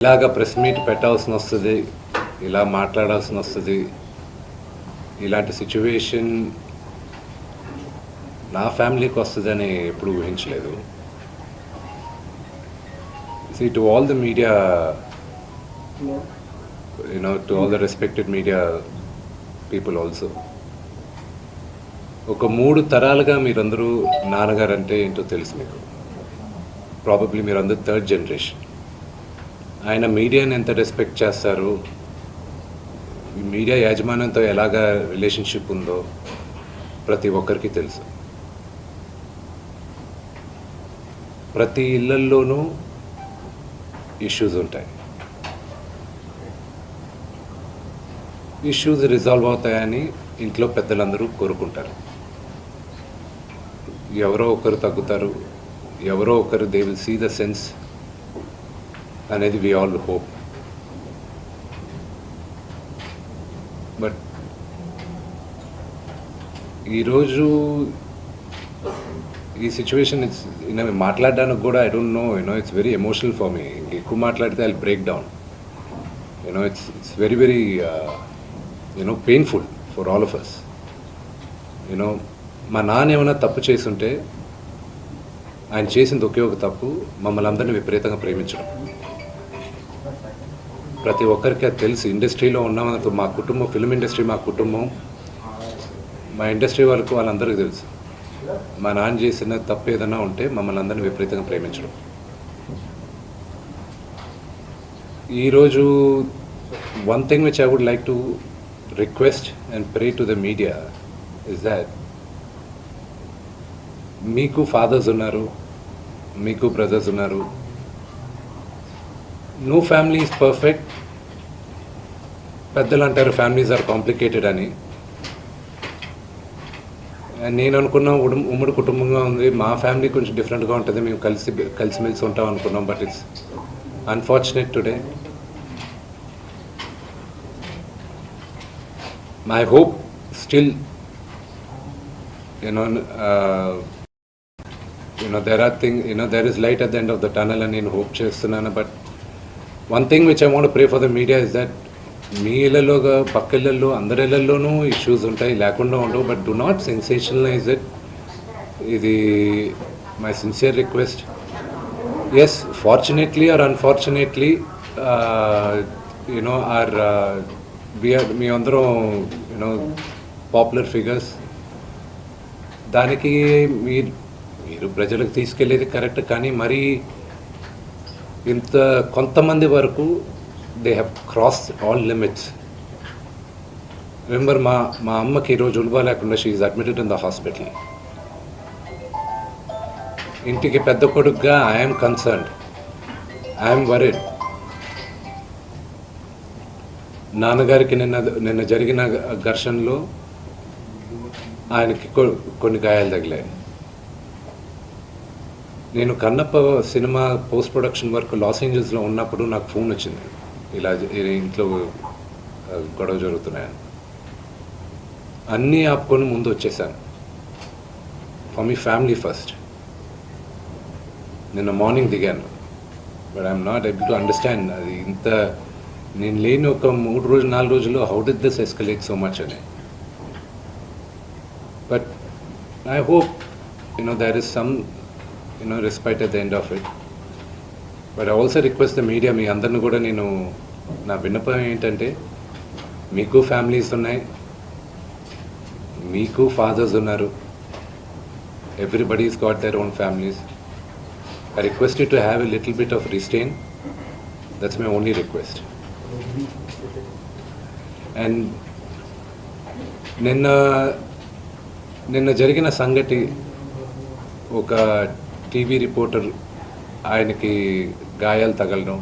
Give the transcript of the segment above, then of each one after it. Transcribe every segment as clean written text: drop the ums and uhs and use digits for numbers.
ఇలాగ press meet పెట్టాల్సిన వస్తుంది, ఇలా మాట్లాడాల్సిన వస్తుంది. ఇలాంటి సిచ్యువేషన్ నా ఫ్యామిలీకి వస్తుందని ఎప్పుడు ఊహించలేదు. See, to all the media, to all the respected media people also, ఒక 3 తరాలుగా మీరందరూ నాన్నగారు అంటే ఏంటో తెలుసు మీకు. ప్రాబబ్లీ మీరందరూ 3rd జనరేషన్. ఆయన మీడియాని ఎంత రెస్పెక్ట్ చేస్తారు, మీడియా యాజమాన్యంతో ఎలాగా రిలేషన్షిప్ ఉందో ప్రతి ఒక్కరికి తెలుసు. ప్రతి ఇళ్లల్లోనూ ఇష్యూస్ ఉంటాయి. ఇష్యూస్ రిజాల్వ్ అవుతాయని ఇంట్లో పెద్దలందరూ కోరుకుంటారు. ఎవరో ఒకరు తగ్గుతారు, ఎవరో ఒకరు they will see the sense అనేది వి ఆల్ హోప్. బట్ ఈరోజు ఈ సిచ్యువేషన్ మాట్లాడడానికి కూడా I don't know, it's very emotional for me. ఎక్కువ మాట్లాడితే I break down. It's very very painful for all of us. మా నాన్న ఏమైనా తప్పు చేస్తుంటే ఆయన చేసింది ఒకే ఒక తప్పు, మమ్మల్ని అందరినీ విపరీతంగా ప్రేమించడం. ప్రతి ఒక్కరికి అది తెలుసు. ఇండస్ట్రీలో ఉన్నంత మా కుటుంబం, ఫిల్మ్ ఇండస్ట్రీ మా కుటుంబం, మా ఇండస్ట్రీ వాళ్ళందరికీ తెలుసు. మా నాన్న చేసిన తప్పు ఏదైనా ఉంటే మమ్మల్ని అందరినీ విపరీతంగా ప్రేమించడం. ఈరోజు one thing which I would like to request and pray to the media is that మీకు ఫాదర్స్ ఉన్నారు, మీకు బ్రదర్స్ ఉన్నారు. No family is perfect. పెద్దలు అంటారు ఫ్యామిలీస్ ఆర్ కాంప్లికేటెడ్ అని. నేను అనుకున్న ఉమ్మడి కుటుంబంగా ఉంది, మా ఫ్యామిలీ కొంచెం డిఫరెంట్గా ఉంటుంది, మేము కలిసిమెలిసి ఉంటాం అనుకున్నాం. But it's unfortunate today. My hope still there is light at the end of the tunnel అని నేను హోప్ చేస్తున్నాను. But one thing which I want to pray for the media is that మీ ఇళ్లలోగా పక్క ఇళ్లలో అందరి ఇళ్లలోనూ ఇష్యూస్ ఉంటాయి, లేకుండా ఉండవు. But do not sensationalize it. ఇది my sincere request. Yes, fortunately or unfortunately మీ అందరం పాపులర్ ఫిగర్స్. దానికి మీరు ప్రజలకు తీసుకెళ్ళేది కరెక్ట్, కానీ మరీ ఇంత కొంతమంది వరకు they have cross all limits. Remember, మా అమ్మకి ఈరోజు ఉల్బా లేకుండా she is admitted in the hospital. ఇంటికి పెద్ద కొడుకుగా ఐఎమ్ కన్సర్న్డ్, ఐఎమ్ వరీడ్. నాన్నగారికి నిన్న జరిగిన ఘర్షణలో ఆయనకి కొన్ని గాయాలు తగిలాయి. నేను Kannappa cinema post production work Los ఏంజల్స్లో ఉన్నప్పుడు నాకు ఫోన్ వచ్చింది, ఇలా ఇంట్లో గొడవ జరుగుతున్నాయని. అన్నీ ఆపుకొని ముందు వచ్చేసాను. For me family first. నిన్న మార్నింగ్ దిగాను. But I'm not able to understand అది ఇంత నేను లేని ఒక 3-4 రోజుల్లో how did this escalate so much అని. But I hope there is some respite at the end of it. But I also request the media, మీ అందరిని కూడా నేను నా విన్నపం ఏంటంటే, మీకు ఫ్యామిలీస్ ఉన్నాయి, మీకు ఫాదర్స్ ఉన్నారు, everybody's got their own families. I request you to have a little bit of restraint. That's my only request. And నిన్న జరిగిన సంగతి, ఒక టీవీ రిపోర్టర్ ఆయనకి గాయాలు తగలడం,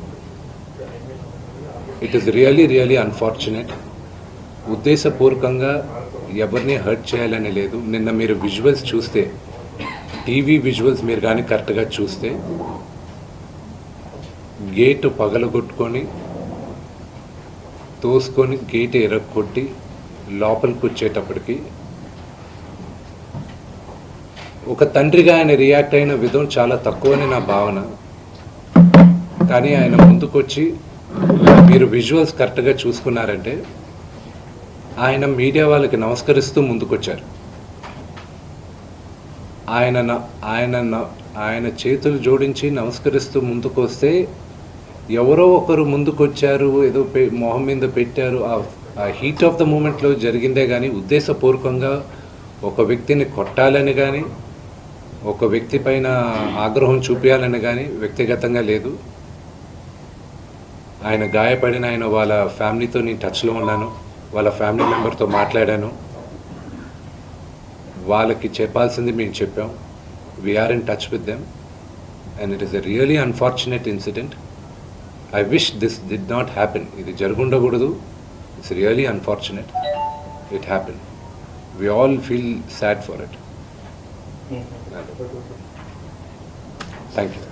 ఇట్ ఈస్ రియలీ అన్ఫార్చునేట్. ఉద్దేశపూర్వకంగా ఎవరిని హర్ట్ చేయాలని లేదు. నిన్న మీరు విజువల్స్ చూస్తే, టీవీ విజువల్స్ మీరు కానీ కరెక్ట్గా చూస్తే, గేటు పగలగొట్టుకొని తోసుకొని గేట్ ఎరగొట్టి లోపలికి వచ్చేటప్పటికి ఒక తండ్రిగా ఆయన రియాక్ట్ అయిన విధం చాలా తక్కువని నా భావన. కానీ ఆయన ముందుకొచ్చి మీరు విజువల్స్ కరెక్ట్గా చూసుకున్నారంటే ఆయన మీడియా వాళ్ళకి నమస్కరిస్తూ ముందుకొచ్చారు. ఆయన చేతులు జోడించి నమస్కరిస్తూ ముందుకు వస్తే ఎవరో ఒకరు ముందుకొచ్చారు, ఏదో మొహం మీద పెట్టారు, ఆ హీట్ ఆఫ్ ద మూమెంట్లో జరిగిందే కానీ ఉద్దేశపూర్వకంగా ఒక వ్యక్తిని కొట్టాలని కానీ ఒక వ్యక్తి పైన ఆగ్రహం చూపించాలని కానీ వ్యక్తిగతంగా లేదు. ఆయన గాయపడిన ఆయన వాళ్ళ ఫ్యామిలీతో నేను టచ్లో ఉన్నాను, వాళ్ళ ఫ్యామిలీ మెంబర్తో మాట్లాడాను, వాళ్ళకి చెప్పాల్సింది మేము చెప్పాం. We're in touch with them and it is a really unfortunate incident. I wish this did not happen. ఇది జరుగుండకూడదు. It's really unfortunate. It happen. We all feel sad for it. Thank you.